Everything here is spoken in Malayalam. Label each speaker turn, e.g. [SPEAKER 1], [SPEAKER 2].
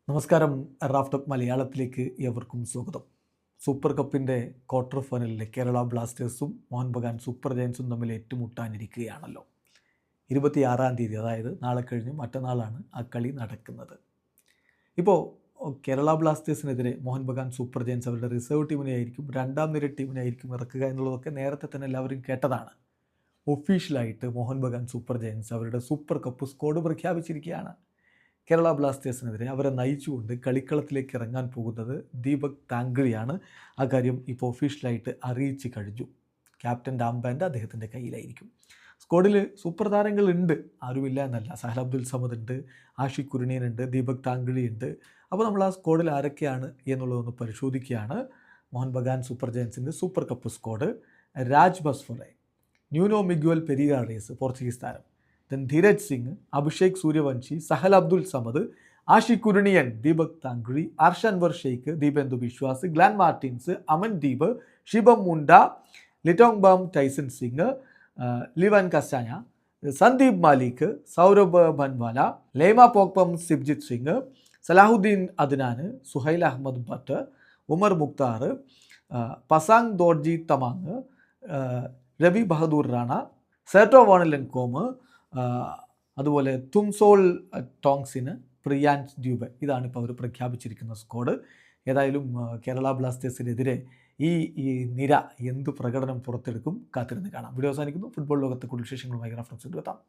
[SPEAKER 1] നമസ്കാരം. റാഫ്റ്റോക്ക് മലയാളത്തിലേക്ക് ഏവർക്കും സ്വാഗതം. സൂപ്പർ കപ്പിൻ്റെ ക്വാർട്ടർ ഫൈനലിൽ കേരള ബ്ലാസ്റ്റേഴ്സും മോഹൻ ബഗാൻ സൂപ്പർ ജയൻസും തമ്മിൽ ഏറ്റുമുട്ടാനിരിക്കുകയാണല്ലോ. 26-ാം തീയതി, അതായത് നാളെ കഴിഞ്ഞ് മറ്റന്നാളാണ് ആ കളി നടക്കുന്നത്. ഇപ്പോൾ കേരള ബ്ലാസ്റ്റേഴ്സിനെതിരെ മോഹൻ ബഗാൻ സൂപ്പർ ജയൻസ് അവരുടെ റിസർവ് ടീമിനെയായിരിക്കും, രണ്ടാം നിര ടീമിനെയായിരിക്കും ഇറക്കുക എന്നുള്ളതൊക്കെ നേരത്തെ തന്നെ എല്ലാവരും കേട്ടതാണ്. ഒഫീഷ്യലായിട്ട് മോഹൻ ബഗാൻ സൂപ്പർ ജയൻസ് അവരുടെ സൂപ്പർ കപ്പ് സ്ക്വാഡ് പ്രഖ്യാപിച്ചിരിക്കുകയാണ്. കേരള ബ്ലാസ്റ്റേഴ്സിനെതിരെ അവരെ നയിച്ചുകൊണ്ട് കളിക്കളത്തിലേക്ക് ഇറങ്ങാൻ പോകുന്നത് ദീപക് താങ്കളിയാണ്. ആ കാര്യം ഇപ്പോൾ ഒഫീഷ്യലായിട്ട് അറിയിച്ച് കഴിഞ്ഞു. ക്യാപ്റ്റൻ്റെ ആംബാൻഡ് അദ്ദേഹത്തിൻ്റെ കയ്യിലായിരിക്കും. സ്ക്വാഡിൽ സൂപ്പർ താരങ്ങളുണ്ട്, ആരുമില്ല എന്നല്ല. സഹൽ അബ്ദുൽ സമദ് ഉണ്ട്, ആഷിഖ് കുരുണിയൻ ഉണ്ട്, ദീപക് താങ്കളി ഉണ്ട്. അപ്പോൾ നമ്മൾ ആ സ്ക്വാഡിൽ ആരൊക്കെയാണ് എന്നുള്ളതൊന്ന് പരിശോധിക്കുകയാണ്. Mohan Bagan super ജയൻസിൻ്റെ super cup squad: Raj ബസ്ഫൊലെ, Nuno Miguel പെരീരാറേസ് Portuguese താരം, ധീരജ് സിംഗ്, അഭിഷേക് സൂര്യവംശി, സഹൽ അബ്ദുൽ സമദ്, ആഷിഖ് കുരുണിയൻ, ദീപക് താങ്കുഴി, അർഷൻവർ ഷെയ്ഖ്, ദീപേന്ദു ബിശ്വാസ്, ഗ്ലാൻ മാർട്ടിൻസ്, അമൻ ദീപ്, ഷിബം മുണ്ട, ലിറ്റോങ് balm Tyson Singh, leaven കസാന, Sandeep Malik, Saurabh Bhanwala, ലേമ പോക്പം, സിബ്ജിത്ത് Singh, Salahuddin Adnan, Suhail Ahmed Bhat, Umar Mukhtar, Pasang Dorji Tamang, Ravi Bahadur Rana, സെർട്ടോ വാണലൻ com, അതുപോലെ തുംസോൾ ടോങ്സിന്, പ്രിയാൻസ് ഡ്യൂബെ. ഇതാണ് ഇപ്പോൾ അവർ പ്രഖ്യാപിച്ചിരിക്കുന്ന സ്ക്വാഡ്. ഏതായാലും കേരള ബ്ലാസ്റ്റേഴ്സിനെതിരെ ഈ നിര എന്ത് പ്രകടനം പുറത്തെടുക്കും കാത്തിരുന്ന് കാണാം. വീഡിയോ അവസാനിക്കുന്നു. ഫുട്ബോൾ ലോകത്തെ കൂടുതൽ വിശേഷങ്ങളുമായി റാഫ്റ്റോക്സിൽ എത്താം.